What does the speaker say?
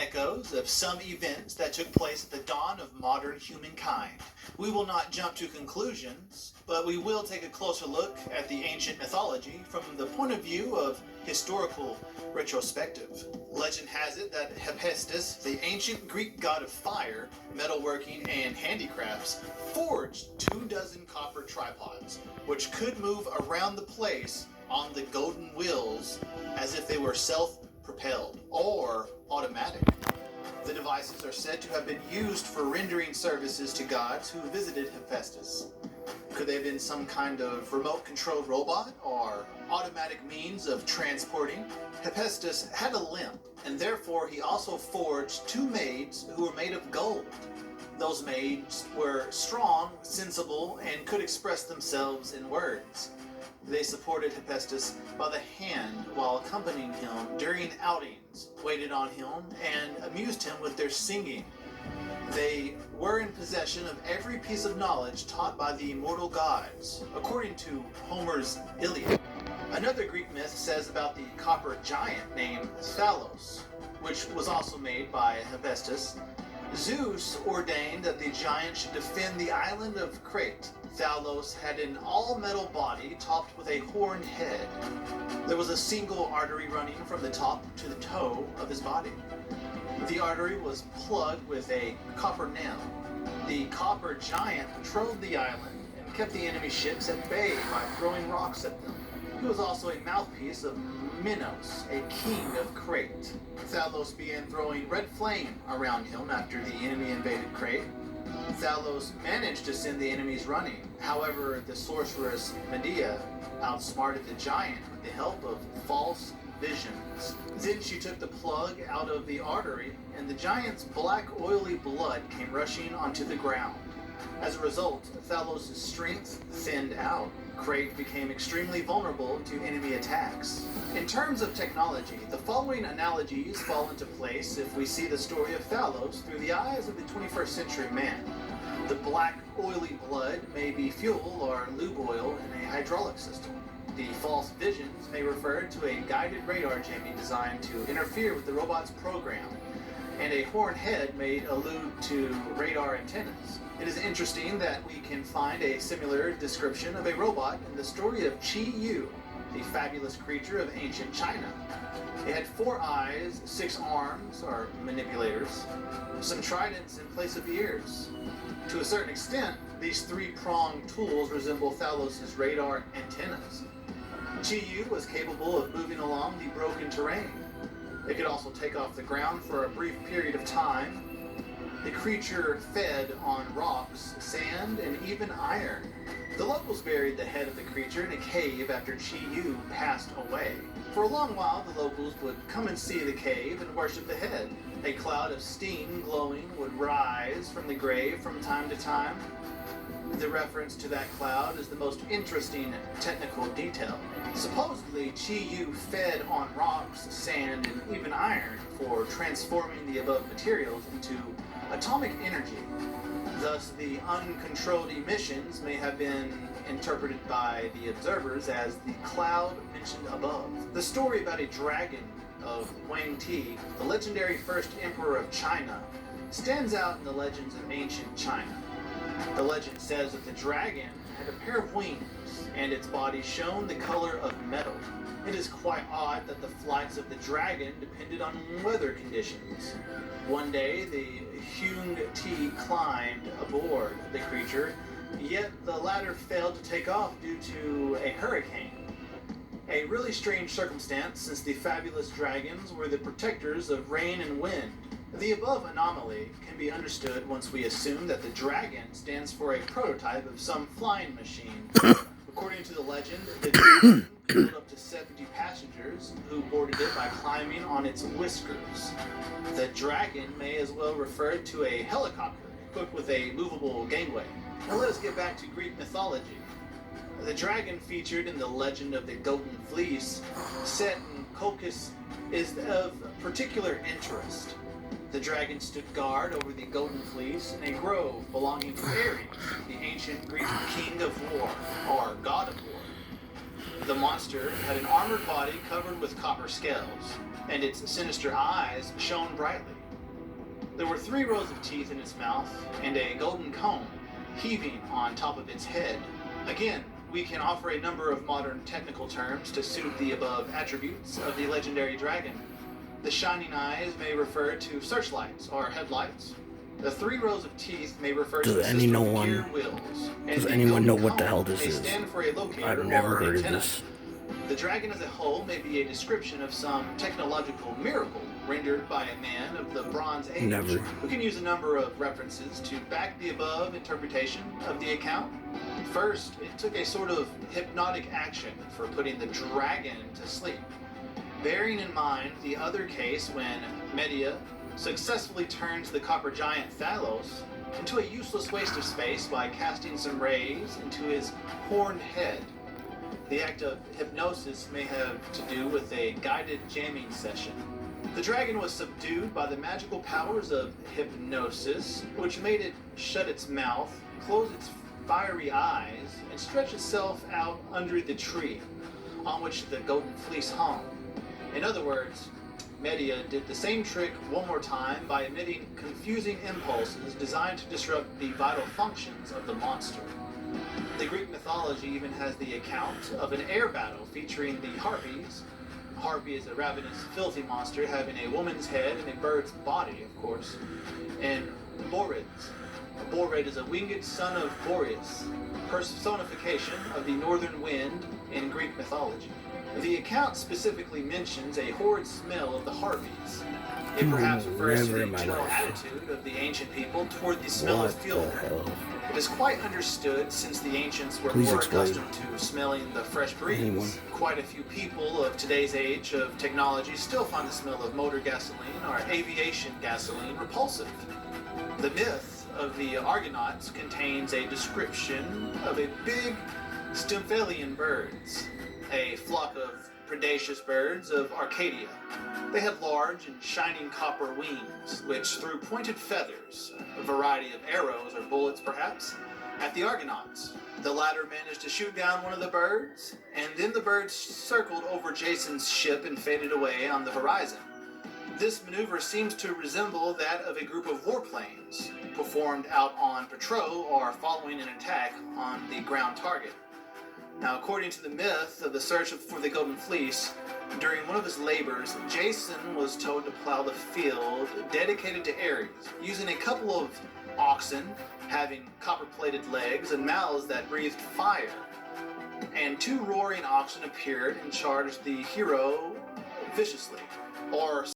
echoes of some events that took place at the dawn of modern humankind. We will not jump to conclusions, but we will take a closer look at the ancient mythology from the point of view of historical retrospective. Legend has it that Hephaestus, the ancient Greek god of fire, metalworking, and handicrafts, forged 24 copper tripods, which could move around the place on the golden wheels as if they were self-propelled or automatic. The devices are said to have been used for rendering services to gods who visited Hephaestus. Could they have been some kind of remote-controlled robot or automatic means of transporting? Hephaestus had a limp, and therefore he also forged 2 maids who were made of gold. Those maids were strong, sensible, and could express themselves in words. They supported Hephaestus by the hand while accompanying him during outings, waited on him, and amused him with their singing. They were in possession of every piece of knowledge taught by the immortal gods, according to Homer's Iliad. Another Greek myth says about the copper giant named Thalos, which was also made by Hephaestus. Zeus ordained that the giant should defend the island of Crete. Thalos had an all-metal body topped with a horned head. There was a single artery running from the top to the toe of his body. The artery was plugged with a copper nail. The copper giant patrolled the island and kept the enemy ships at bay by throwing rocks at them. He was also a mouthpiece of Minos, a king of Crete. Thalos began throwing red flame around him after the enemy invaded Crete. Thalos managed to send the enemies running. However, the sorceress Medea outsmarted the giant with the help of false visions. Then she took the plug out of the artery, and the giant's black oily blood came rushing onto the ground. As a result, Thalos' strength thinned out. Crete became extremely vulnerable to enemy attacks. In terms of technology, the following analogies fall into place if we see the story of Thalos through the eyes of the 21st century man. The black oily blood may be fuel or lube oil in a hydraulic system. The false visions may refer to a guided radar jamming designed to interfere with the robot's program, and a horned head may allude to radar antennas. It is interesting that we can find a similar description of a robot in the story of Qi Yu, the fabulous creature of ancient China. It had 4 eyes, 6 arms, or manipulators, some tridents in place of ears. To a certain extent, these 3-pronged tools resemble Thalos' radar antennas. Qi Yu was capable of moving along the broken terrain. It could also take off the ground for a brief period of time. The creature fed on rocks, sand, and even iron. The locals buried the head of the creature in a cave after Qi Yu passed away. For a long while, the locals would come and see the cave and worship the head. A cloud of steam glowing would rise from the grave from time to time. The reference to that cloud is the most interesting technical detail. Supposedly, Qi Yu fed on rocks, sand, and even iron for transforming the above materials into atomic energy. Thus, the uncontrolled emissions may have been interpreted by the observers as the cloud mentioned above. The story about a dragon of Huang Ti, the legendary first emperor of China, stands out in the legends of ancient China. The legend says that the dragon had a pair of wings, and its body shone the color of metal. It is quite odd that the flights of the dragon depended on weather conditions. One day, the Huang Ti climbed aboard the creature, yet the latter failed to take off due to a hurricane. A really strange circumstance, since the fabulous dragons were the protectors of rain and wind. The above anomaly can be understood once we assume that the dragon stands for a prototype of some flying machine. According to the legend, the dragon killed up to 70 passengers who boarded it by climbing on its whiskers. The dragon may as well refer to a helicopter equipped with a movable gangway. Now let us get back to Greek mythology. The dragon featured in the legend of the Golden Fleece, set in Colchis, is of particular interest. The dragon stood guard over the Golden Fleece in a grove belonging to Ares, the ancient Greek king of war, or god of war. The monster had an armored body covered with copper scales, and its sinister eyes shone brightly. There were 3 rows of teeth in its mouth and a golden comb heaving on top of its head. Again, we can offer a number of modern technical terms to suit the above attributes of the legendary dragon. The shining eyes may refer to searchlights or headlights. The 3 rows of teeth may refer to a system of gear wheels. Does anyone know what the hell this is? Stand for a locator. I've never or heard antenna. of this. The dragon as a whole may be a description of some technological miracle rendered by a man of the Bronze Age. Never. We can use a number of references to back the above interpretation of the account. First, it took a sort of hypnotic action for putting the dragon to sleep. Bearing in mind the other case when Medea successfully turns the copper giant Thalos into a useless waste of space by casting some rays into his horned head. The act of hypnosis may have to do with a guided jamming session. The dragon was subdued by the magical powers of hypnosis, which made it shut its mouth, close its fiery eyes, and stretch itself out under the tree on which the golden fleece hung. In other words, Medea did the same trick one more time by emitting confusing impulses designed to disrupt the vital functions of the monster. The Greek mythology even has the account of an air battle featuring the Harpies. A harpy is a ravenous, filthy monster having a woman's head and a bird's body, of course. And Boreads. Boread is a winged son of Boreas, personification of the northern wind in Greek mythology. The account specifically mentions a horrid smell of the Harpies. It perhaps refers to the general attitude of the ancient people toward the smell of fuel. It is quite understood, since the ancients were more accustomed to smelling the fresh breeze. Quite a few people of today's age of technology still find the smell of motor gasoline or aviation gasoline repulsive. The myth of the Argonauts contains a description of a big Stymphalian birds, a flock of predaceous birds of Arcadia. They had large and shining copper wings, which threw pointed feathers, a variety of arrows or bullets perhaps, at the Argonauts. The latter managed to shoot down one of the birds, and then the birds circled over Jason's ship and faded away on the horizon. This maneuver seems to resemble that of a group of warplanes, performed out on patrol or following an attack on the ground target. Now, according to the myth of the search for the Golden Fleece, during one of his labors, Jason was told to plow the field dedicated to Ares, using a couple of oxen having copper-plated legs and mouths that breathed fire. And 2 roaring oxen appeared and charged the hero viciously, or